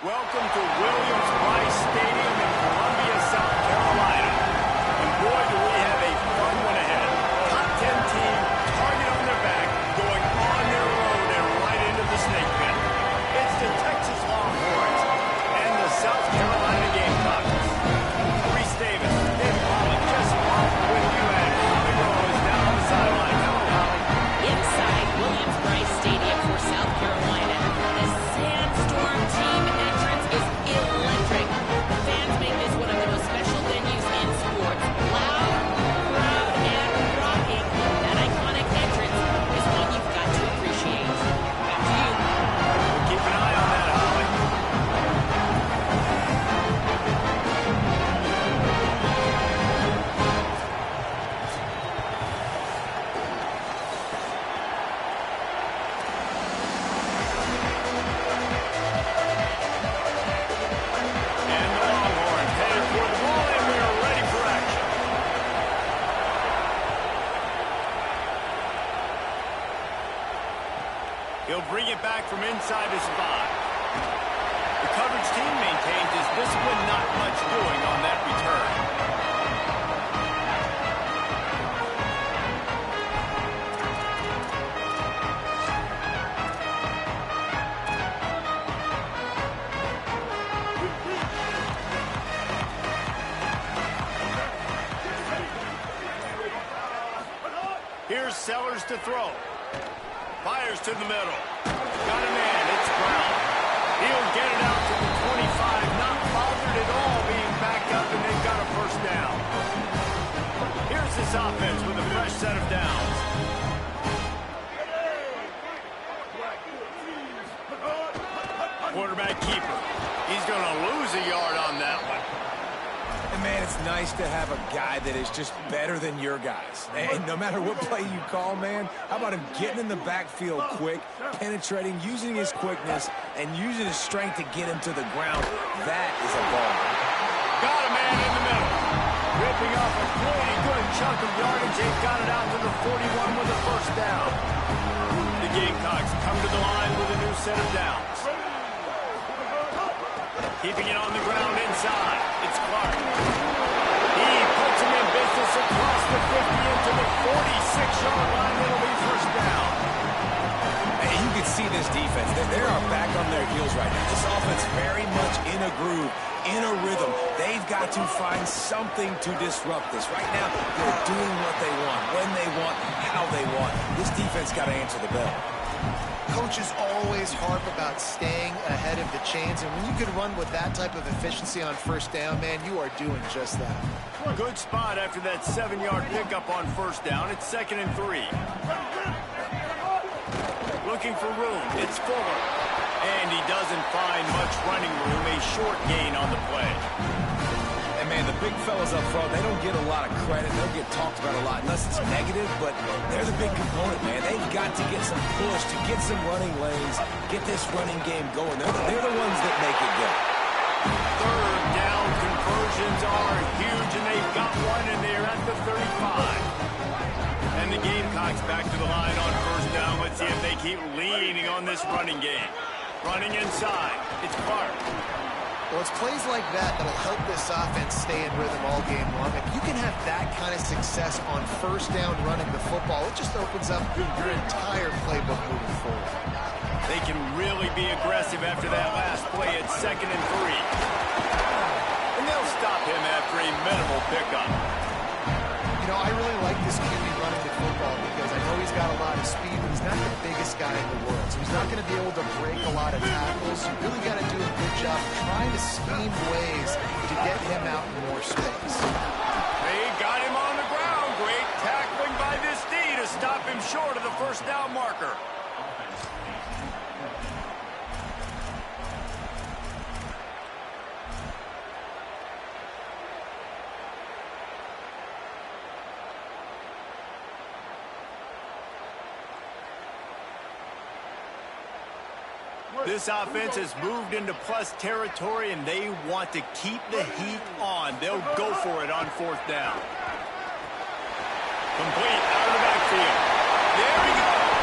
Welcome to Williams-Brice Stadium in Columbia, South Carolina. And boy, do we have a fun one ahead. Top 10 team, target on their back, going on their own and right into the snake pit. It's the Texas Longhorns and the South Carolina Gamecocks. Reese Davis, Dave Pollock, Jesse Walker with you, and Holly Rose down on the sideline. Hello, Holly. Inside Williams-Brice Stadium for South Carolina, the Sandstorm team entrance is electric. The fans make this one of the most special venues in sports. Loud, proud, and rocking. That iconic entrance is one you've got to appreciate. Back to you. We'll keep an eye on that, Holly. And the Longhorns headed for the ball, and we are ready for action. He'll bring it back from inside his 5. The coverage team maintains his discipline, not much doing on that return. Here's Sellers to throw. Fires to the middle. Got a man. It's Brown. He'll get it out to the 25. Not bothered at all being backed up, and they've got a first down. Here's this offense with a fresh set of downs. Quarterback keeper. He's going to lose a yard on that one. And man, it's nice to have a guy that is just better than your guys. And no matter what play you call, man, how about him getting in the backfield quick, penetrating, using his quickness, and using his strength to get him to the ground? That is a ball. Got a man in the middle. Ripping off a pretty good chunk of yardage. They've got it out to the 41 with a first down. The Gamecocks come to the line with a new set of downs. Keeping it on the ground inside. It's Clark. He puts him in business across the 50 into the 46-yard line. It'll be first down. Hey, you can see this defense. They are back on their heels right now. This offense very much in a groove, in a rhythm. They've got to find something to disrupt this. Right now, they're doing what they want, when they want, how they want. This defense got to answer the bell. Coaches always harp about staying ahead of the chains, and when you can run with that type of efficiency on first down, man, you are doing just that. Good spot after that 7-yard pickup on first down. It's 2nd and 3. Looking for room. It's Fuller. And he doesn't find much running room. A short gain on the play. And man, the big fellas up front, they don't get a lot of credit. They'll get talked about a lot unless it's negative, but they're the big component, man. They've got to get some push, to get some running lanes, get this running game going. They're the ones that make it go. Third down conversions are huge, and they've got one, and they're at the 35. And the Gamecocks back to the line on first down. Let's see if they keep leaning on this running game. Running inside. It's Clark. Well, it's plays like that that'll help this offense stay in rhythm all game long. If you can have that kind of success on first down running the football, it just opens up your entire playbook moving forward. They can really be aggressive after that last play at 2nd and 3. And they'll stop him after a minimal pickup. You know, I really like this QB running the football because I know he's got a lot of speed, but he's not the biggest guy in the world. So he's not going to be able to break a lot of tackles. You really got to do a good job trying to scheme ways to get him out in more space. They got him on the ground. Great tackling by this D to stop him short of the first down marker. This offense has moved into plus territory, and they want to keep the heat on. They'll go for it on 4th down. Complete out of the backfield. There he goes.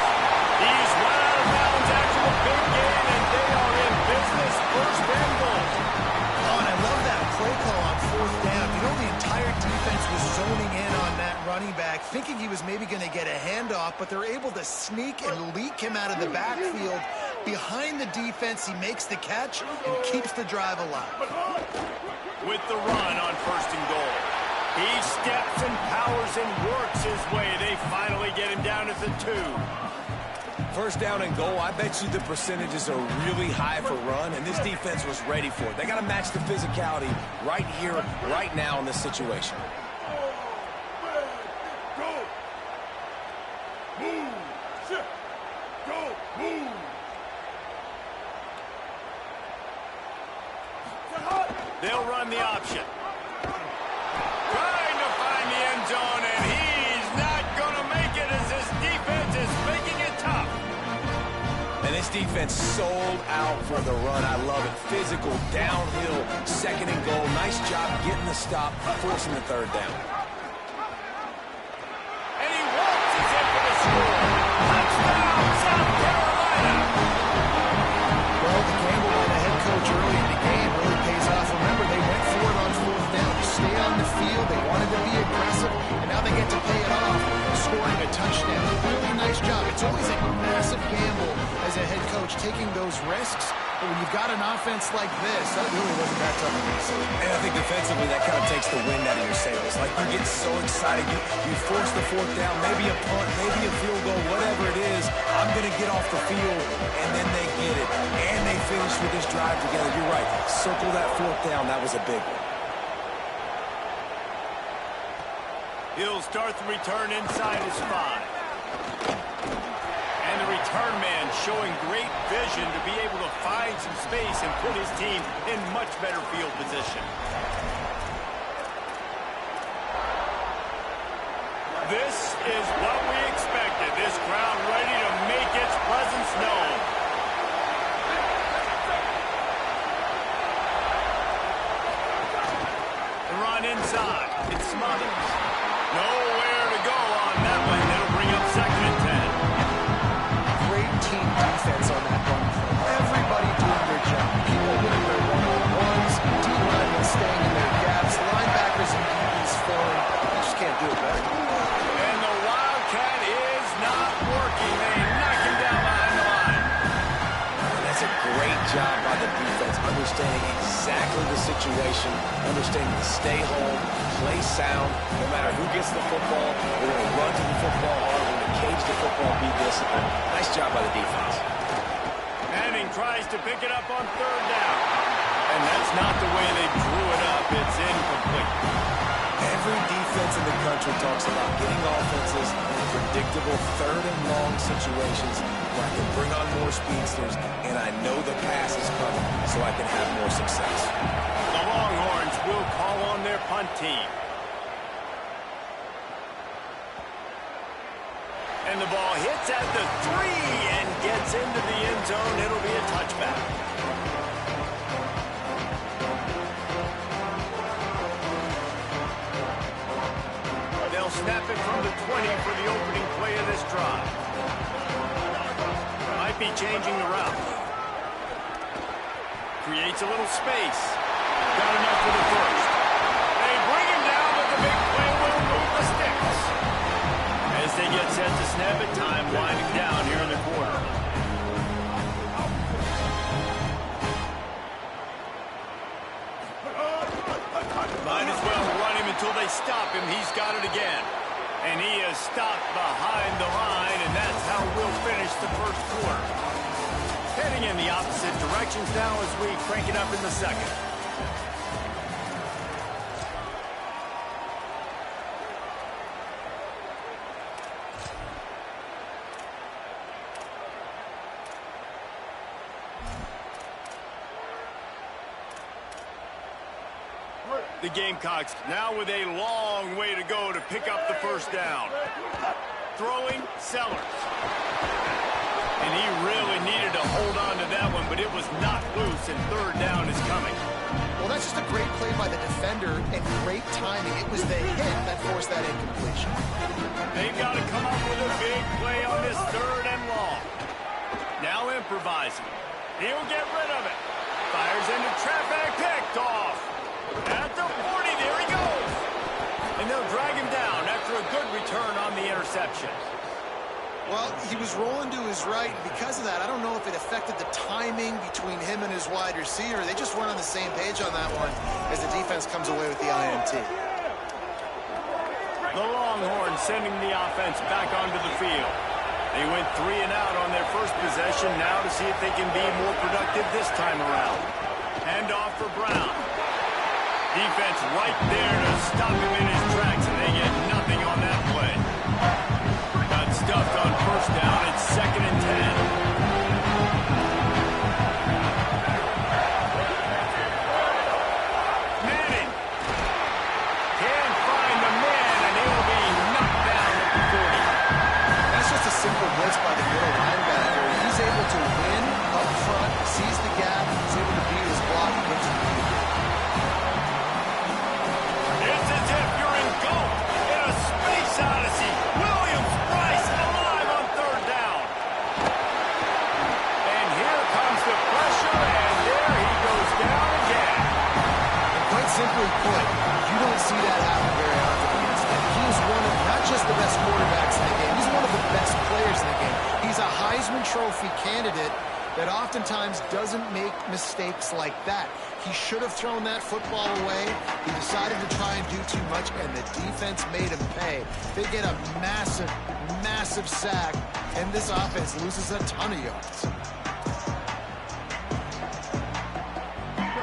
He's run out of bounds after the big game, and they are in business. First and handoff, but they're able to sneak and leak him out of the backfield. Behind the defense, he makes the catch and keeps the drive alive. With the run on 1st and goal. He steps and powers and works his way. They finally get him down at the 2. 1st down and goal, I bet you the percentages are really high for run, and this defense was ready for it. They got to match the physicality right here, right now in this situation. They'll run the option. Trying to find the end zone, and he's not going to make it as this defense is making it tough. And this defense sold out for the run. I love it. Physical, downhill, 2nd and goal. Nice job getting the stop, forcing the 3rd down. And he waltzes in for the score. Touchdown, South Carolina. Well, the gamble by the head coach early in the game really pays off. Remember, they went for it on 4th down to stay on the field. They wanted to be aggressive, and now they get to pay it off, scoring a touchdown. Really nice job. It's always a massive gamble as a head coach taking those risks, but when you've got an offense like this, that really wasn't that tough of a decision. And I think defensively, that kind of takes the wind out of your sails. Like, you get so excited. You force the 4th down, maybe a punt, maybe a field goal, whatever it is. I'm going to get off the field, and then they get it. And they finish with this drive together. You're right. Circle that 4th down. That was a big one. He'll start the return inside his 5. And the return man showing great vision to be able to find some space and put his team in much better field position. This is what we expected. This crowd ready to make its presence known. The run inside. It's Smothers. Nowhere to go on that one. It'll bring up 2nd and 10. Great team defense on that run play. Everybody doing their job. People winning their one-on-ones, D-linemen staying in their gaps, linebackers and DBs filling. You just can't do it better. And the Wildcat is not working. They knock him down behind the line. And that's a great job by the defense, understanding exactly the situation, understanding to stay home, play sound. No matter who gets the football, we're going to run to the football hard, we're going to cage the football, be disciplined. Nice job by the defense. Manning tries to pick it up on 3rd down. And that's not the way they drew it up. It's incomplete. Every defense in the country talks about getting offenses in predictable 3rd and long situations where I can bring on more speedsters and I know the pass is coming so I can have more success. The Longhorns will call on their punt team. And the ball hits at the 3 and gets into the end zone. It'll be a touchback. They'll snap it from the 20 for the opening play of this drive. Might be changing the route. Creates a little space. Got enough for the 1st. They bring him down, but the big play will move the sticks. As they get set to snap it, time winding down here in the quarter. Might as well run him until they stop him. He's got it again. And he is stopped behind the line, and that's how we'll finish the 1st quarter. Heading in the opposite directions now as we crank it up in the 2nd. The Gamecocks now with a long way to go to pick up the 1st down. Throwing, Sellers. And he really needed to hold on to that one, but it was knocked loose, and 3rd down is coming. Well, that's just a great play by the defender and great timing. It was the hit that forced that incompletion. They've got to come up with a big play on this 3rd and long. Now improvising. He'll get rid of it. Fires into traffic, picked off. At the 40, there he goes. And they'll drag him down after a good return on the interception. Well, he was rolling to his right, and because of that, I don't know if it affected the timing between him and his wide receiver. They just weren't on the same page on that one as the defense comes away with the INT. The Longhorns sending the offense back onto the field. They went 3 and out on their first possession, now to see if they can be more productive this time around. Hand off for Brown. Defense right there to stop him in his tracks, and they get nothing on that play. Got stuffed on first down. It's 2nd and 10. Manning can't find the man, and he'll be knocked down at the 40. That's just a simple blitz by the middle linebacker. He's able to win up front, sees the gap, he's able to beat his block, and gets the lead. It's as if you're engulfed in a space odyssey. Williams-Brice alive on 3rd down. And here comes the pressure, and there he goes down again. And quite simply put, you don't see that happen very often against him. He is one of not just the best quarterbacks in the game, he's one of the best players in the game. He's a Heisman Trophy candidate that oftentimes doesn't make mistakes like that. He should have thrown that football away. He decided to try and do too much, and the defense made him pay. They get a massive, massive sack, and this offense loses a ton of yards.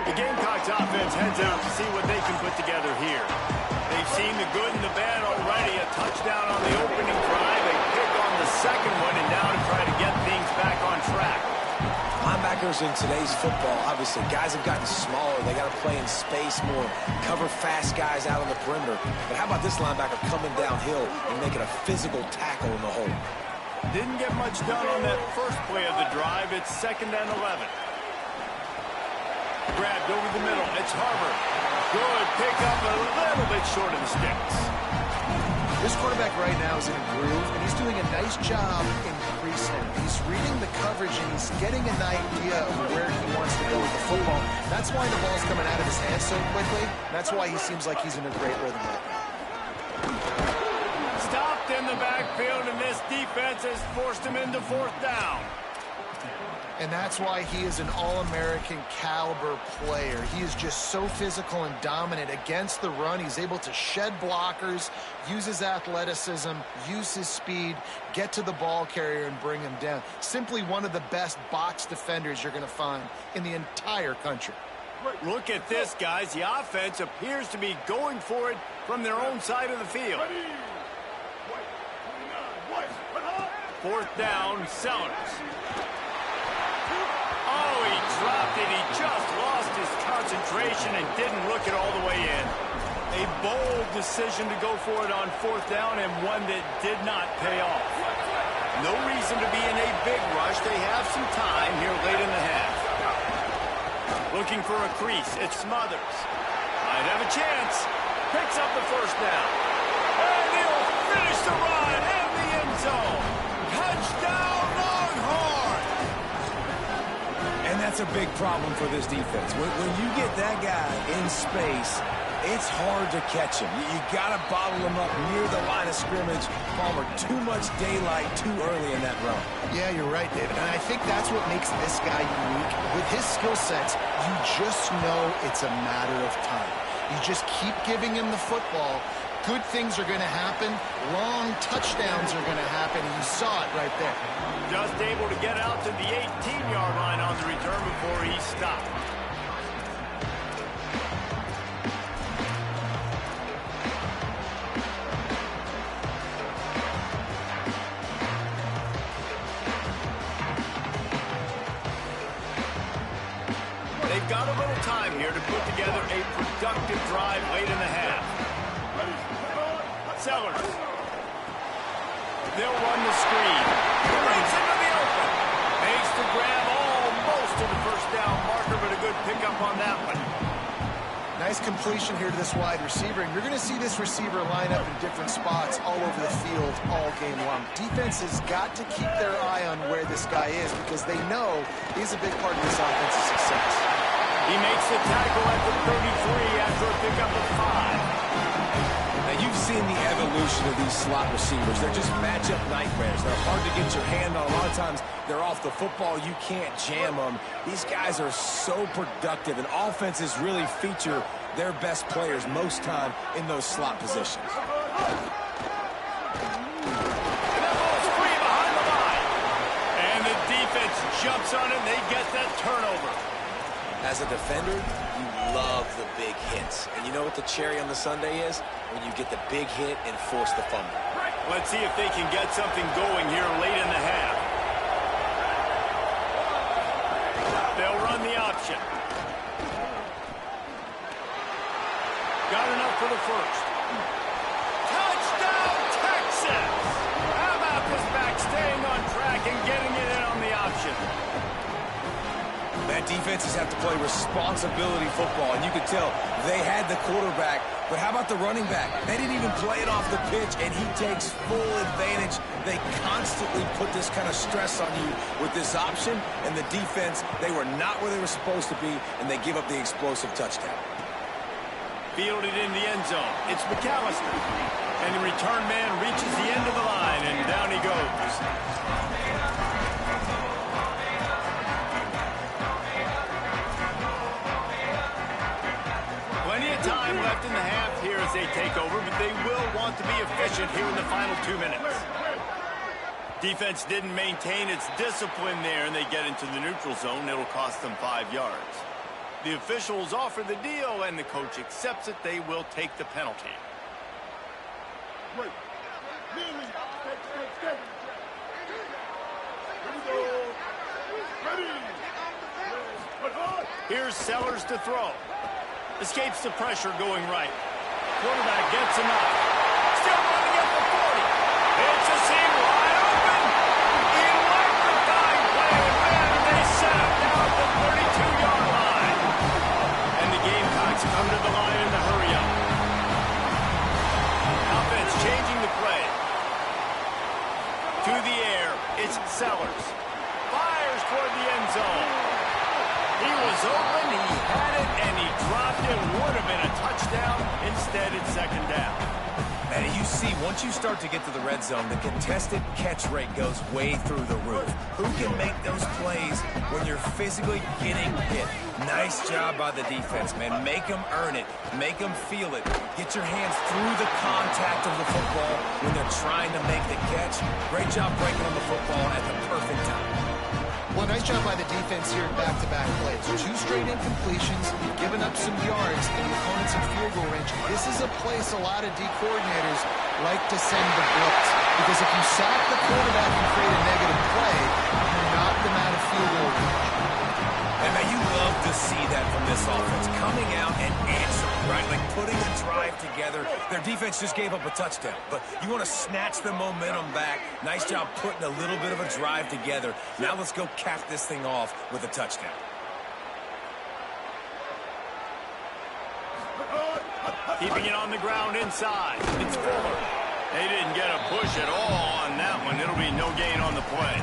The Gamecocks offense heads out to see what they can put together here. They've seen the good and the bad already. A touchdown on the opening drive, a pick on the second one, and now to try to get things back on track. Linebackers in today's football, obviously, guys have gotten smaller. They got to play in space more, cover fast guys out on the perimeter. But how about this linebacker coming downhill and making a physical tackle in the hole? Didn't get much done on that first play of the drive. It's 2nd and 11. Grabbed over the middle. It's Harvard. Good pick up, a little bit short of the sticks. This quarterback right now is in a groove, and he's doing a nice job increasing. He's reading the coverage, and he's getting an idea of where he wants to go with the football. That's why the ball's coming out of his hands so quickly. That's why he seems like he's in a great rhythm right now. Stopped in the backfield, and this defense has forced him into 4th down. And that's why he is an All-American caliber player. He is just so physical and dominant against the run. He's able to shed blockers, use his athleticism, use his speed, get to the ball carrier and bring him down. Simply one of the best box defenders you're going to find in the entire country. Look at this, guys. The offense appears to be going for it from their own side of the field. 4th down, Sellers. Oh, he dropped it. He just lost his concentration and didn't look it all the way in. A bold decision to go for it on 4th down, and one that did not pay off. No reason to be in a big rush. They have some time here late in the half. Looking for a crease. It's Smothers. Might have a chance. Picks up the 1st down. And he'll finish the run in the end zone. Touchdown, Longhorns! And that's a big problem for this defense. When you get that guy in space, it's hard to catch him. You got to bottle him up near the line of scrimmage. Palmer, too much daylight too early in that run. Yeah, you're right, David. And I think that's what makes this guy unique. With his skill sets, you just know it's a matter of time. You just keep giving him the football. Good things are going to happen. Long touchdowns are going to happen. You saw it right there. Just able to get out to the 18-yard line on the return before he stopped. They've got a little time here to put together a productive drive late in the half. Sellers. They'll run the screen. Breaks into the open. Makes the grab almost to the 1st down marker, but a good pickup on that one. Nice completion here to this wide receiver, and you're going to see this receiver line up in different spots all over the field all game long. Defense has got to keep their eye on where this guy is because they know he's a big part of this offense's success. He makes the tackle at the 33 after a pickup of 5. They you've seen the evolution of these slot receivers. They're just matchup nightmares. They're hard to get your hand on. A lot of times, they're off the football. You can't jam them. These guys are so productive, and offenses really feature their best players most time in those slot positions. Jumps on it, and they get that turnover. As a defender, you love the big hits. And you know what the cherry on the sundae is? When you get the big hit and force the fumble. Let's see if they can get something going here late in the half. They'll run the option. Got enough for the first. Touchdown, Texas! How about this back staying on track and getting it in on the option? That defenses have to play responsibility football, and you could tell they had the quarterback, but how about the running back? They didn't even play it off the pitch, and he takes full advantage. They constantly put this kind of stress on you with this option, and the defense, they were not where they were supposed to be, and they give up the explosive touchdown. Fielded in the end zone. It's McAllister. And the return man reaches the end of the line, and down he goes. Plenty of time left in the half here as they take over, but they will want to be efficient here in the final 2 minutes. Defense didn't maintain its discipline there, and they get into the neutral zone. It'll cost them 5 yards. The officials offer the deal, and the coach accepts it. They will take the penalty. Here's Sellers to throw. Escapes the pressure going right. Quarterback gets him up. Still running at the 40. It's a seam wide open. Electrifying play, and man, they set up now at the 32-yard line. And the Gamecocks come to the line in the hurry-up. Offense changing the play. To the air, it's Sellers. Fires toward the end zone. He was open, he had it, and he dropped it. Would have been a touchdown. Instead, it's second down. And you see, once you start to get to the red zone, the contested catch rate goes way through the roof. Who can make those plays when you're physically getting hit? Nice job by the defense, man. Make them earn it. Make them feel it. Get your hands through the contact of the football when they're trying to make the catch. Great job breaking on the football at the perfect time. Well, nice job by the defense here in back-to-back plays. 2 straight incompletions, giving up some yards, and the opponent's in field goal range. This is a place a lot of D coordinators like to send the blitz. Because if you sack the quarterback and create a negative play, you knock them out of field goal range. And man, you love to see that from this offense. Coming out and answering, right? Like putting a drive together. Their defense just gave up a touchdown. But you want to snatch the momentum back. Nice job putting a little bit of a drive together. Now let's go cap this thing off with a touchdown. Keeping it on the ground inside. It's Fuller. They didn't get a push at all on that one. It'll be no gain on the play.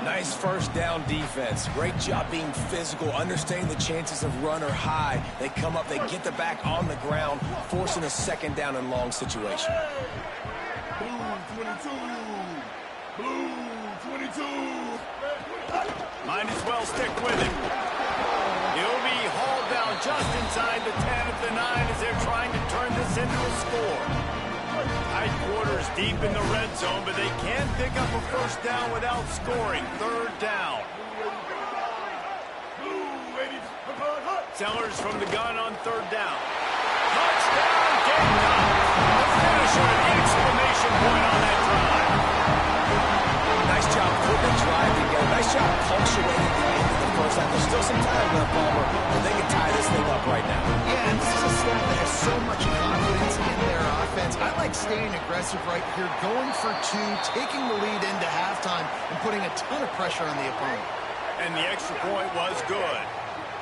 Nice first down defense. Great job being physical, understanding the chances of run are high. They come up, they get the back on the ground, forcing a second down and long situation. Blue 22. Blue 22. Might as well stick with it. He'll be hauled down just inside the 10 at the 9 as they're trying to turn this into a score. Tight quarters deep in the red zone, but they can't pick up a first down without scoring. Third down. Sellers from the gun on third down. Touchdown, Gamecock. The finisher, an exclamation point on that drive. Nice job putting a drive together. Nice job punctuating the end of the first half. There's still some time left, Palmer, and they can tie this thing up right now. Yeah, and this is a staff that has so much confidence in their offense. I like staying aggressive right here, going for 2, taking the lead into halftime, and putting a ton of pressure on the opponent. And the extra point was good.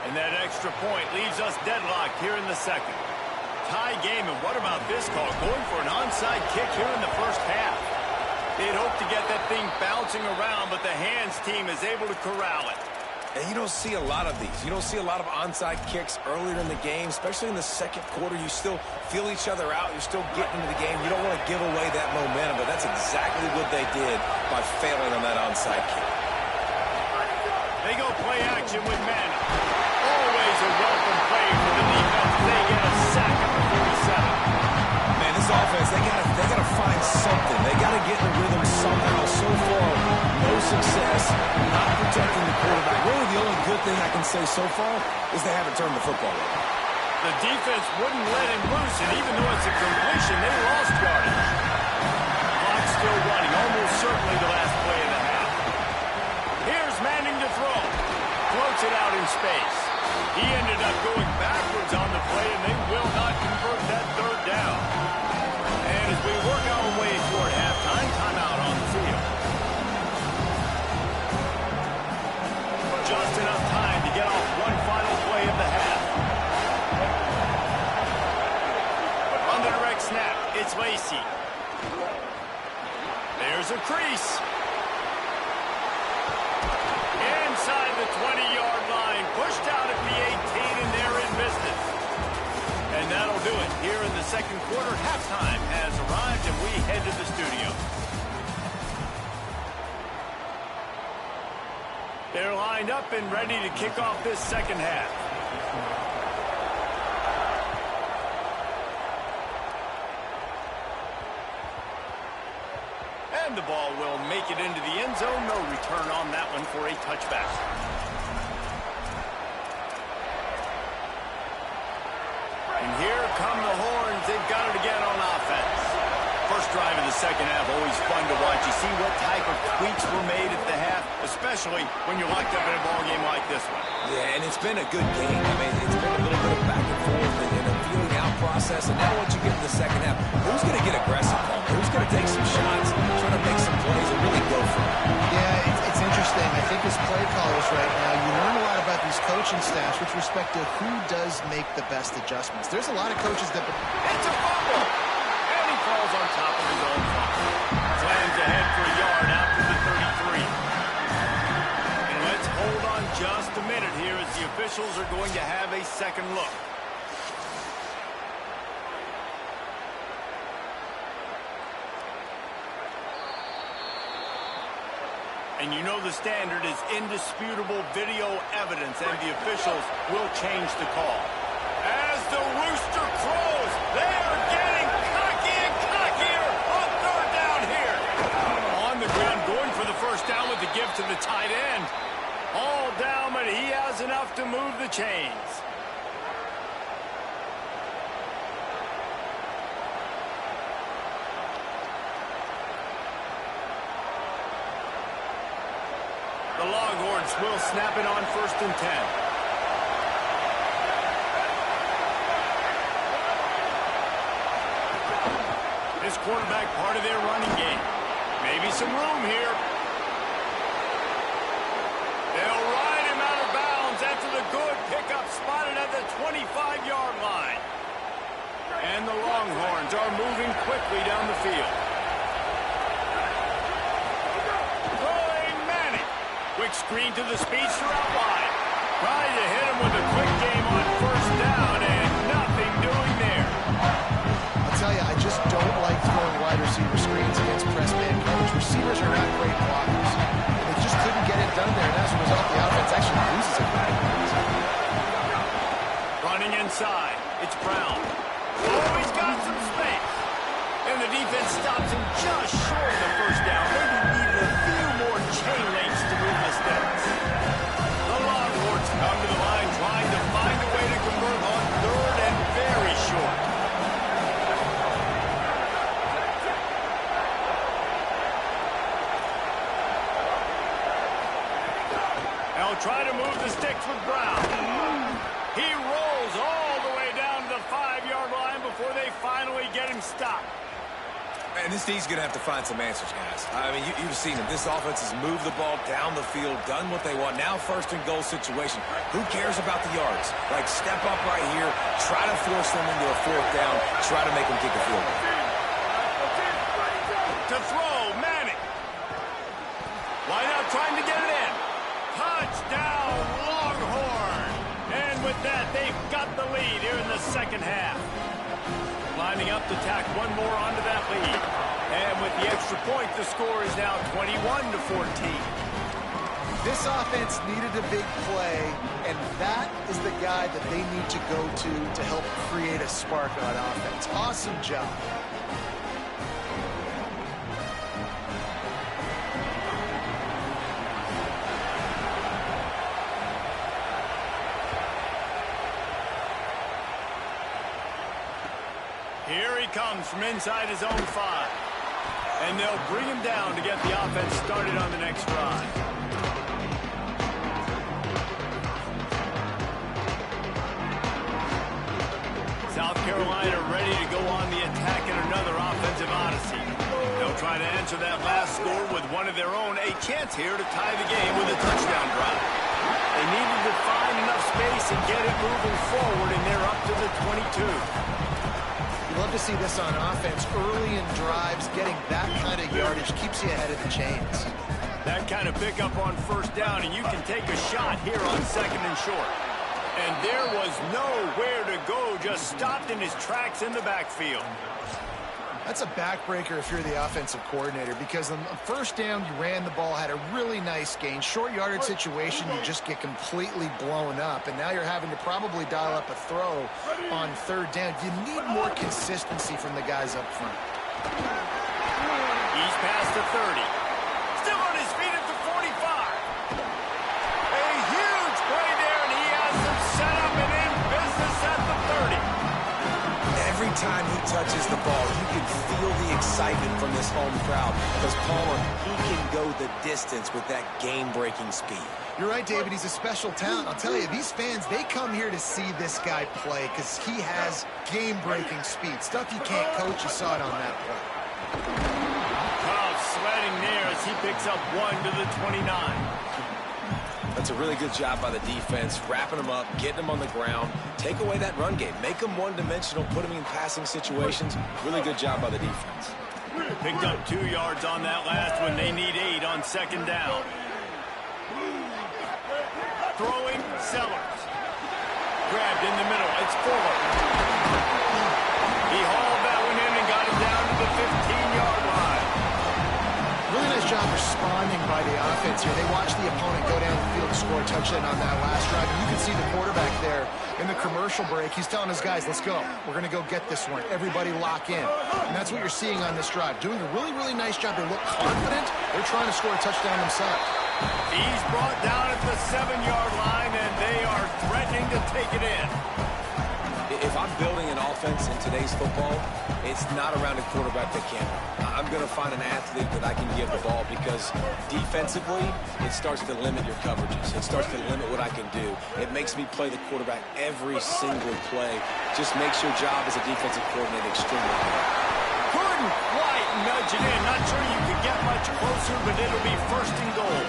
And that extra point leaves us deadlocked here in the second. Tie game, and what about this call? Going for an onside kick here in the first half. They'd hoped to get that thing bouncing around, but the hands team is able to corral it. And you don't see a lot of these. You don't see a lot of onside kicks earlier in the game, especially in the second quarter. You still feel each other out. You're still getting into the game. You don't want to give away that momentum, but that's exactly what they did by failing on that onside kick. They go play action with Manning. Always a welcome play for the defense. They get a sack at the 47. Man, this offense, they gotta find something. They gotta get in the rhythm somehow. So far, no success, not protecting the quarterback. Really, the only good thing I can say so far is they haven't turned the football over. The defense wouldn't let him loose, and even though it's a completion, they lost yardage. Clock still running, almost certainly the last play of the half. Here's Manning to throw. Floats it out in space. He ended up going backwards on the play, and they will not convert that third down. And as we work our way toward halftime, timeout on the field. Just enough time to get off one final play of the half. On the direct snap, it's Lacy. There's a crease. Inside the 20-yard line, pushed out at the 18, and they're in business. And that'll do it here in the second quarter. Halftime has arrived, and we head to the studio. They're lined up and ready to kick off this second half. And the ball will make it into the end zone. No return on that one for a touchback. And here come the horns. They've got it again on offense. First drive of the second half, always fun to watch. You see what type of tweaks were made at the half, especially when you're locked up in a ball game like this one. Yeah, and it's been a good game. I mean, it's been a little bit of back and forth and a feeling out process. And now once you get in the second half, who's going to get aggressive, Paul? Who's going to take some shots, try to make some plays, and really go for it? Yeah, it's interesting. I think as play callers right now, you learn a lot about these coaching staffs with respect to who does make the best adjustments. There's a lot of coaches that... It's a fumble! And he falls on top of his own fumble. Slams ahead for a yard out to the 33. And let's hold on just a minute here as the officials are going to have a second look. And you know the standard is indisputable video evidence, and the officials will change the call. As the rooster crows, they are getting cocky and cockier on third down here. On the ground, going for the first down with the give to the tight end. All down, but he has enough to move the chains. The Longhorns will snap it on 1st and 10. This quarterback part of their running game. Maybe some room here. They'll ride him out of bounds after the good pickup spotted at the 25-yard line. And the Longhorns are moving quickly down the field. Quick screen to the speedster out wide. Trying to hit him with a quick game on first down, and nothing doing there. I'll tell you, I just don't like throwing wide receiver screens against press man coverage. Receivers are not great blockers. They just couldn't get it done there, and as a result, the offense actually loses it. Running inside, it's Brown. Oh, he's got some space. And the defense stops him just short of the first down. Maybe needed a few more chain links to move the sticks. The Longhorns come to the line trying to find a way to convert on third and very short. Now try to move the sticks with Brown. He rolls all the way down to the 5-yard line before they finally get him stopped. And this D's going to have to find some answers, guys. I mean, you've seen it. This offense has moved the ball down the field, done what they want. Now 1st and goal situation. Who cares about the yards? Like, step up right here, try to force them into a 4th down, try to make them kick a field goal. To throw, Manning. Why not trying to get it in? Touchdown, second half. Lining up to tack one more onto that lead. And with the extra point, the score is now 21-14. This offense needed a big play, and that is the guy that they need to go to help create a spark on offense. Awesome job. Here he comes from inside his own 5. And they'll bring him down to get the offense started on the next drive. South Carolina ready to go on the attack in another offensive odyssey. They'll try to answer that last score with one of their own. A chance here to tie the game with a touchdown drive. They needed to find enough space and get it moving forward, and they're up to the 22. You love to see this on offense. Early in drives, getting that kind of yardage keeps you ahead of the chains. That kind of pickup on first down, and you can take a shot here on 2nd and short. And there was nowhere to go, just stopped in his tracks in the backfield. That's a backbreaker if you're the offensive coordinator, because on the first down, you ran the ball, had a really nice gain. Short yardage situation, you just get completely blown up, and now you're having to probably dial up a throw on 3rd down. You need more consistency from the guys up front. He's past the 30. Still on his feet at the 45. A huge play there, and he has them set up and in business at the 30. Every time he touches the ball, you can feel the excitement from this home crowd because, Palmer, he can go the distance with that game-breaking speed. You're right, David. He's a special talent. I'll tell you, these fans, they come here to see this guy play because he has game-breaking speed. Stuff you can't coach. You saw it on that play. Sledding there as he picks up 1 to the 29. That's a really good job by the defense, wrapping them up, getting them on the ground, take away that run game, make them one-dimensional, put them in passing situations. Really good job by the defense. Picked up 2 yards on that last one. They need 8 on 2nd down. Throwing, Sellers. Grabbed in the middle. It's Fuller. He hauled that one in and got it down to the 15-yard line. Really nice job responding by the offense here. They watched the opponent go down the field and score a touchdown on that last drive. And you can see the quarterback there in the commercial break. He's telling his guys, let's go. We're going to go get this one. Everybody lock in. And that's what you're seeing on this drive. Doing a really, really nice job. They look confident. They're trying to score a touchdown themselves. He's brought down at the 7-yard line, and they are threatening to take it in. If I'm building an offense in today's football, it's not around a quarterback that can. I'm going to find an athlete that I can give the ball because defensively, it starts to limit your coverages. It starts to limit what I can do. It makes me play the quarterback every single play. Just makes your job as a defensive coordinator extremely hard. Couldn't quite nudge it in. Not sure you could get much closer, but it'll be 1st and goal.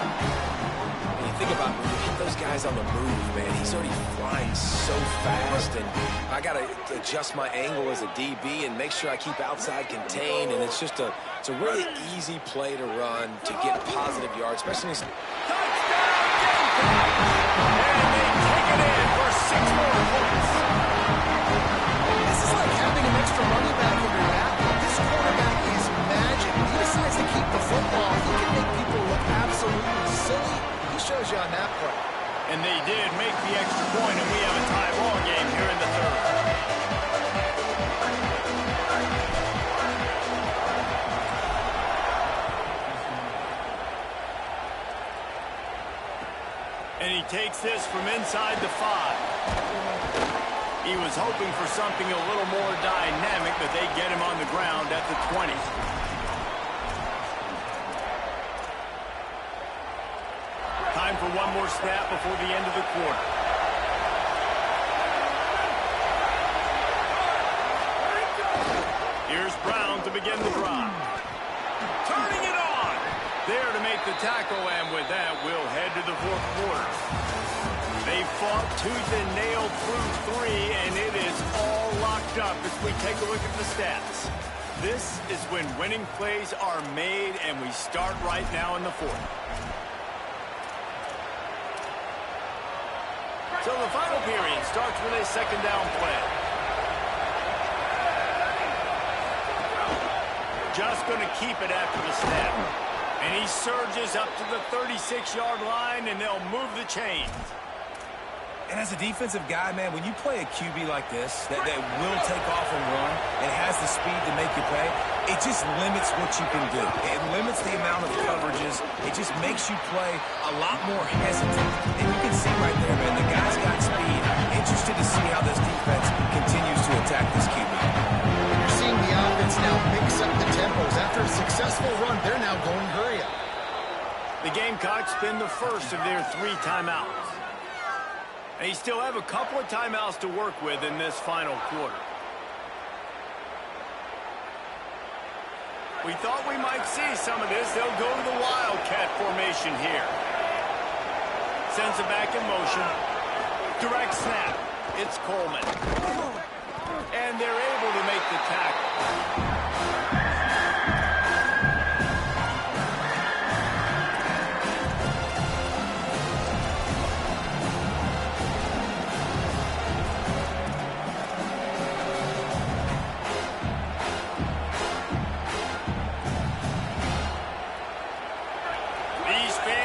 Think about when you hit those guys on the move, man. He's already flying so fast, and I got to adjust my angle as a DB and make sure I keep outside contained, and it's just it's a really easy play to run to get positive yards, especially Touchdown, and they take it in for 6 more points. This is like having an extra running back in your back. This quarterback is magic. When he decides to keep the football, he can make people look absolutely silly. He shows you on that play. And they did make the extra point, and we have a tie ball game here in the 3rd. And he takes this from inside the 5. He was hoping for something a little more dynamic, but they get him on the ground at the 20. Time for one more snap before the end of the quarter. Here's Brown to begin the drive. Turning it on. There to make the tackle, and with that, we'll head to the 4th quarter. They fought tooth and nail through 3, and it is all locked up as we take a look at the stats. This is when winning plays are made, and we start right now in the 4th. So the final period starts with a 2nd down play. just going to keep it after the snap. And he surges up to the 36-yard line, and they'll move the chains. And as a defensive guy, man, when you play a QB like this that will take off and run and has the speed to make you pay, it just limits what you can do. It limits the amount of coverages. It just makes you play a lot more hesitant. And you can see right there, man, the guy's got speed. Interested to see how this defense continues to attack this QB. You're seeing the offense now mix up the tempos. After a successful run, they're now going hurry up. The Gamecocks spend the first of their 3 timeouts. They still have a couple of timeouts to work with in this final quarter. We thought we might see some of this. They'll go to the Wildcat formation here. Sends it back in motion. Direct snap. It's Coleman. And they're able to make the tackle.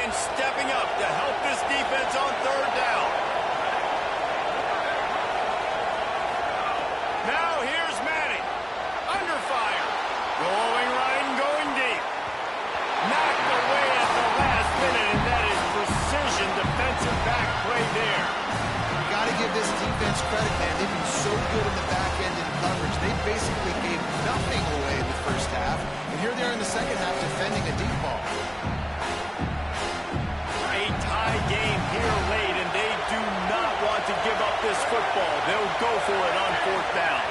Stepping up to help this defense on 3rd down. Now here's Manning. Under fire. Going right and going deep. Knocked away at the last minute, and that is precision defensive back play there. You got to give this defense credit, man. They've been so good in the back end in coverage. They basically gave nothing away in the first half, and here they are in the second half defending a deep ball. Game here late, and they do not want to give up this football. They'll go for it on 4th down.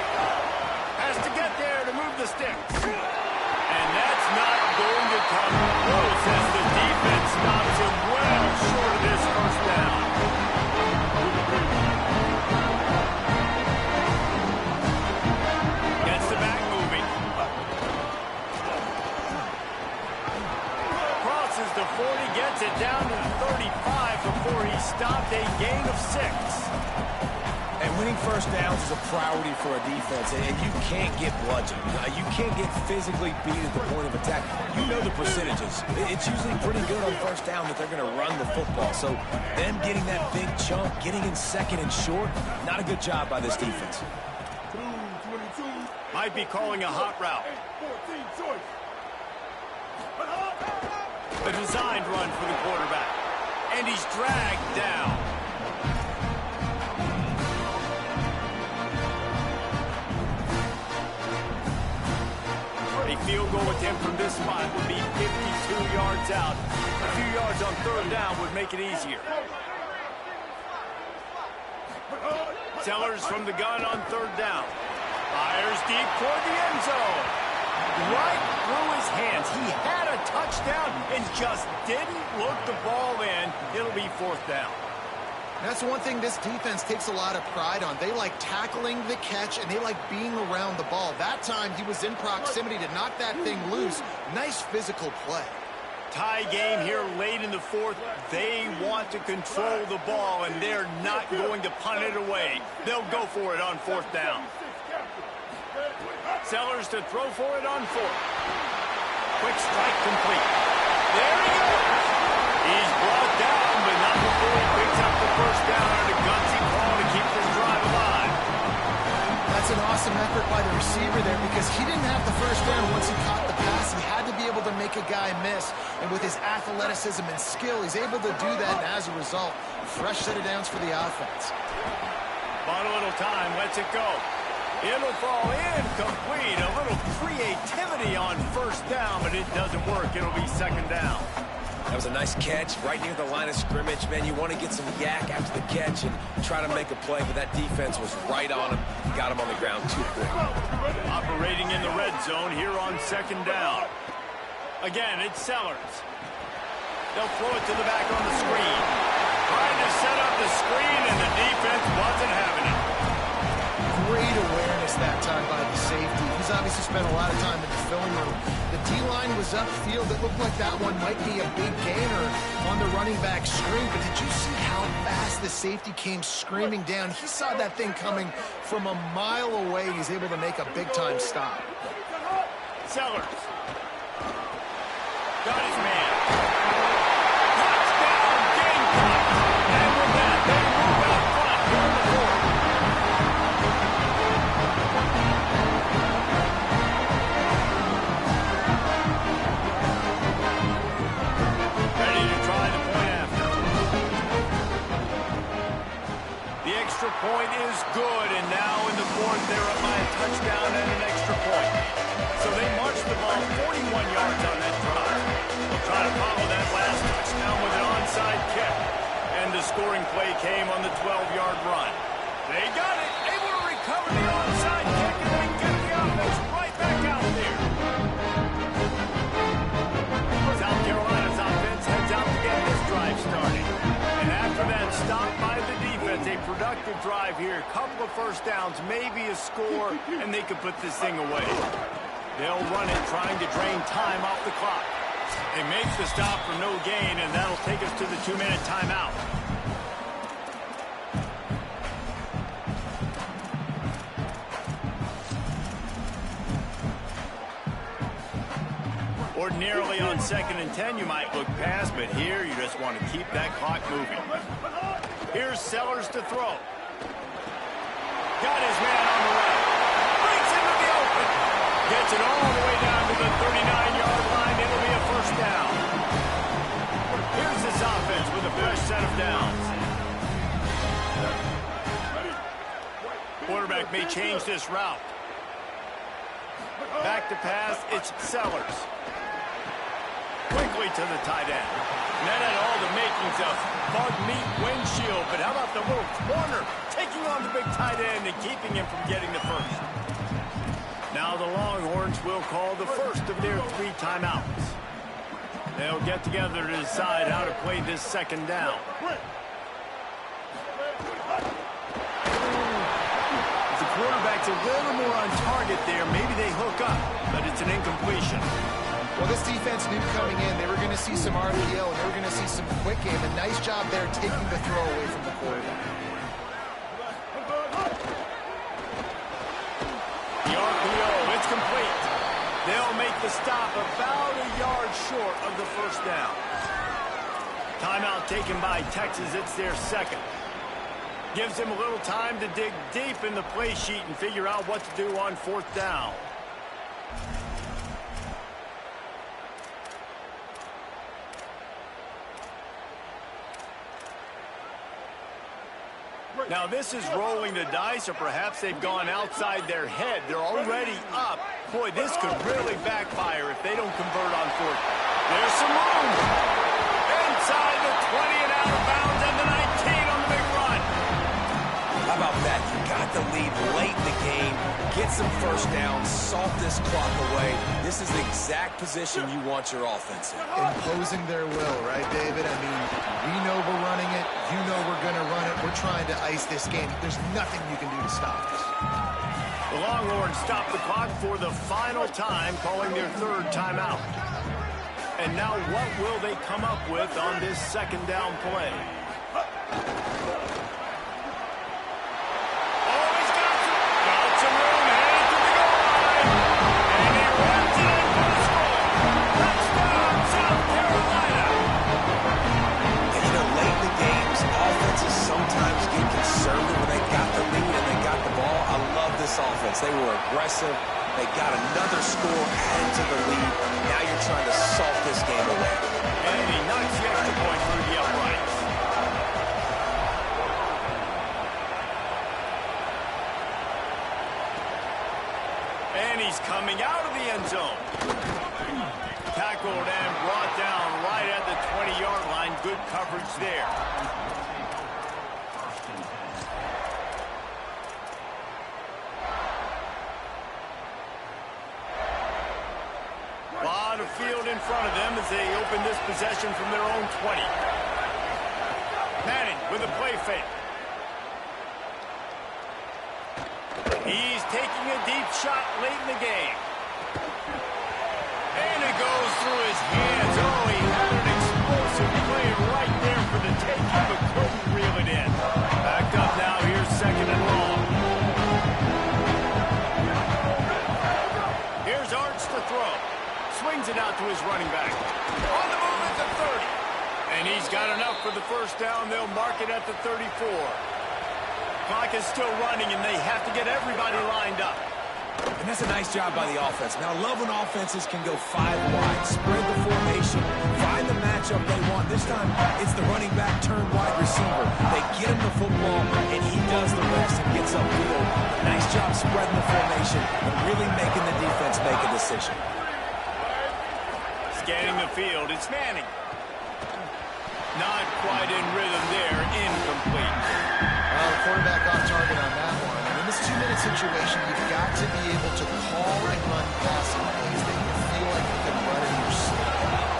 Has to get there to move the sticks. And that's not going to come close as the defense stops him well short of this 1st down. Gets the back moving. Crosses the 40, gets it down to the 35 before he stopped a gain of 6. And winning 1st downs is a priority for a defense, and you can't get bludgeoned. You can't get physically beat at the point of attack. You know the percentages. It's usually pretty good on 1st down that they're going to run the football. So them getting that big chunk, getting in 2nd and short, not a good job by this defense. 2-22. Might be calling a hot route. 14 choice. A designed run for the quarterback. And he's dragged down. A field goal attempt from this spot would be 52 yards out. A few yards on 3rd down would make it easier. Sellers from the gun on 3rd down. Fires deep toward the end zone. Right through his hands. He had a touchdown and just didn't look the ball in. It'll be 4th down. That's one thing this defense takes a lot of pride on. They like tackling the catch, and they like being around the ball. That time, he was in proximity to knock that thing loose. Nice physical play. Tie game here late in the 4th. They want to control the ball, and they're not going to punt it away. They'll go for it on 4th down. Sellers to throw for it on 4th. Quick strike complete. There he goes. He's brought down, but not before he picks up the 1st down on a gutsy call to keep this drive alive. That's an awesome effort by the receiver there because he didn't have the 1st down once he caught the pass. He had to be able to make a guy miss. And with his athleticism and skill, he's able to do that. And as a result, fresh set of downs for the offense. Bought a little time, lets it go. It'll fall incomplete. A little creativity on 1st down, but it doesn't work. It'll be 2nd down. That was a nice catch right near the line of scrimmage. Man, you want to get some yak after the catch and try to make a play, but that defense was right on him. Got him on the ground too quick. Operating in the red zone here on 2nd down. Again, it's Sellers. They'll throw it to the back on the screen. Trying to set up the screen, and the defense wasn't having it. Great awareness that time by the safety. He's obviously spent a lot of time in the film room. The D-line was upfield. It looked like that one might be a big gainer on the running back screen. But did you see how fast the safety came screaming down? He saw that thing coming from a mile away. He's able to make a big-time stop. Sellers. Got his man. Touchdown, Gamecocks. And with that, they move out front here in the fourth. Ready to try the point after. The extra point is good, and now in the fourth, they're up by a touchdown and an extra point. So they marched the ball 41 yards on that drive. They'll try to follow that last touchdown with an onside kick. And the scoring play came on the 12-yard run. They got it, able to recover the onside kick, and they get the offense right back out there. South Carolina's offense heads out to get this drive started. And after that stop by the defense, a productive drive here, a couple of first downs, maybe a score, and they could put this thing away. They'll run it, trying to drain time off the clock. They make the stop for no gain, and that'll take us to the 2-minute timeout. Ordinarily on 2nd and 10, you might look past, but here you just want to keep that clock moving. Here's Sellers to throw. Got his man on the right. Breaks into the open. Gets it all the way down to the 39-yard line. It'll be a first down. Here's this offense with a fresh set of downs. Quarterback may change this route. Back to pass, it's Sellers. Quickly to the tight end. And that had all the makings of bug meat windshield, but how about the little corner taking on the big tight end and keeping him from getting the first? Now the Longhorns will call the first of their 3 timeouts. They'll get together to decide how to play this second down. If the quarterback's a little more on target there, maybe they hook up, but it's an incompletion. Well, this defense knew coming in they were going to see some RPO and they were going to see some quick game. A nice job there taking the throw away from the quarterback. The RPO, it's complete. They'll make the stop about a yard short of the first down. Timeout taken by Texas. It's their second. Gives them a little time to dig deep in the play sheet and figure out what to do on 4th down. Now this is rolling the dice, or perhaps they've gone outside their head. They're already up. Boy, this could really backfire if they don't convert on 4th. There's some room. Inside the 20 and out of bounds, and the 19 on the big run. How about that? You got the lead late in the game. Get some first downs. Salt this clock away. This is the exact position you want your offense in. Imposing their will, right, David? I mean, we know we're running it. You know we're going to run it. We're trying to ice this game. There's nothing you can do to stop us. The Longhorns stop the clock for the final time, calling their 3rd timeout. And now what will they come up with on this second down play? Offense. They were aggressive. They got another score added to the lead. Now you're trying to salt this game away. And he knocks the extra point through the uprights. And he's coming out of the end zone. Tackled and brought down right at the 20-yard line. Good coverage there. Field in front of them as they open this possession from their own 20. Manning with a play fake. He's taking a deep shot late in the game. And it goes through his hands. Oh, he had an explosive play right there for the taking, but couldn't reel it in. Backed up now. Here's 2nd and long. Here's Arch to throw. his running back. On the move at the 30. And he's got enough for the first down. They'll mark it at the 34. Clock is still running, and they have to get everybody lined up. And that's a nice job by the offense. Now, I love when offenses can go 5 wide, spread the formation, find the matchup they want. This time, it's the running back turned wide receiver. They get him the football, and he does the rest and gets upfield. Nice job spreading the formation and really making the defense make a decision. Scanning the field, it's Manning. Not quite in rhythm there, incomplete. Well, the quarterback off target on that one. And in this 2-minute situation, you've got to be able to call and run passing plays that you feel like you can run in your sleep.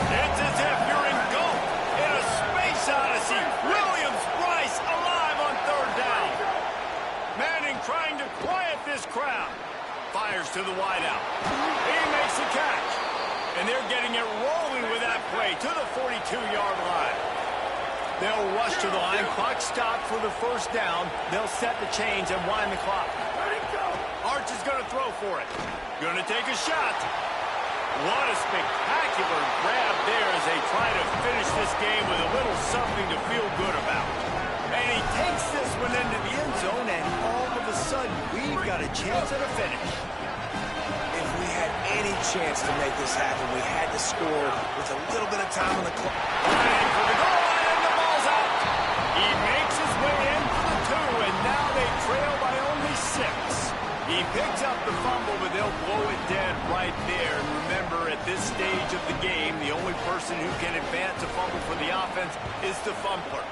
It's as if you're engulfed in a space odyssey. Williams-Brice alive on third down. Manning trying to quiet this crowd. Fires to the wideout. He makes the catch. And they're getting it rolling with that play to the 42-yard line. They'll rush to the line. Clock stopped for the first down. They'll set the chains and wind the clock. Arch is going to throw for it. Going to take a shot. What a spectacular grab there as they try to finish this game with a little something to feel good about. And he takes this one into the end zone, and all of a sudden, we've got a chance at a finish. If we had any chance to make this happen, we had to score with a little bit of time on the clock. Running for the goal line, and the ball's out. He makes his way in for the 2, and now they trail by only 6. He picks up the fumble, but they'll blow it dead right there. And remember, at this stage of the game, the only person who can advance a fumble for the offense is the fumbler.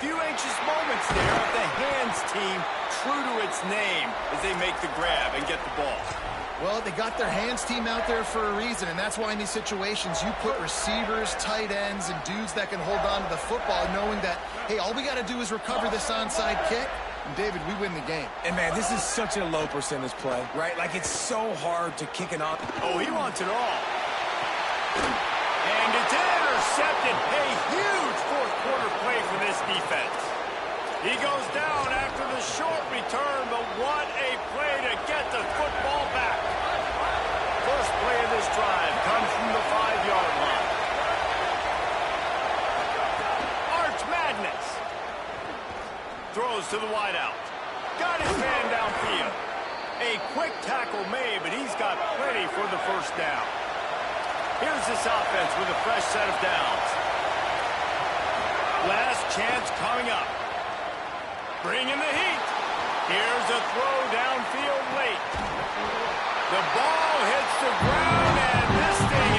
Few anxious moments there of the hands team, true to its name, as they make the grab and get the ball. Well, they got their hands team out there for a reason, and that's why in these situations you put receivers, tight ends, and dudes that can hold on to the football, knowing that, hey, all we got to do is recover this onside kick, and David, we win the game. And, man, this is such a low percentage play, right? Like, it's so hard to kick it off. Oh, he wants it all. And it's intercepted. A huge fourth-quarter play for this defense. He goes down after the short return, but what a play to get the football back. First play of this drive comes from the 5-yard line. Arch Madness. Throws to the wideout. Got his man downfield. A quick tackle made, but he's got plenty for the first down. Here's this offense with a fresh set of downs. Last chance coming up. Bringing the heat. Here's a throw downfield late. The ball hits the ground, and this thing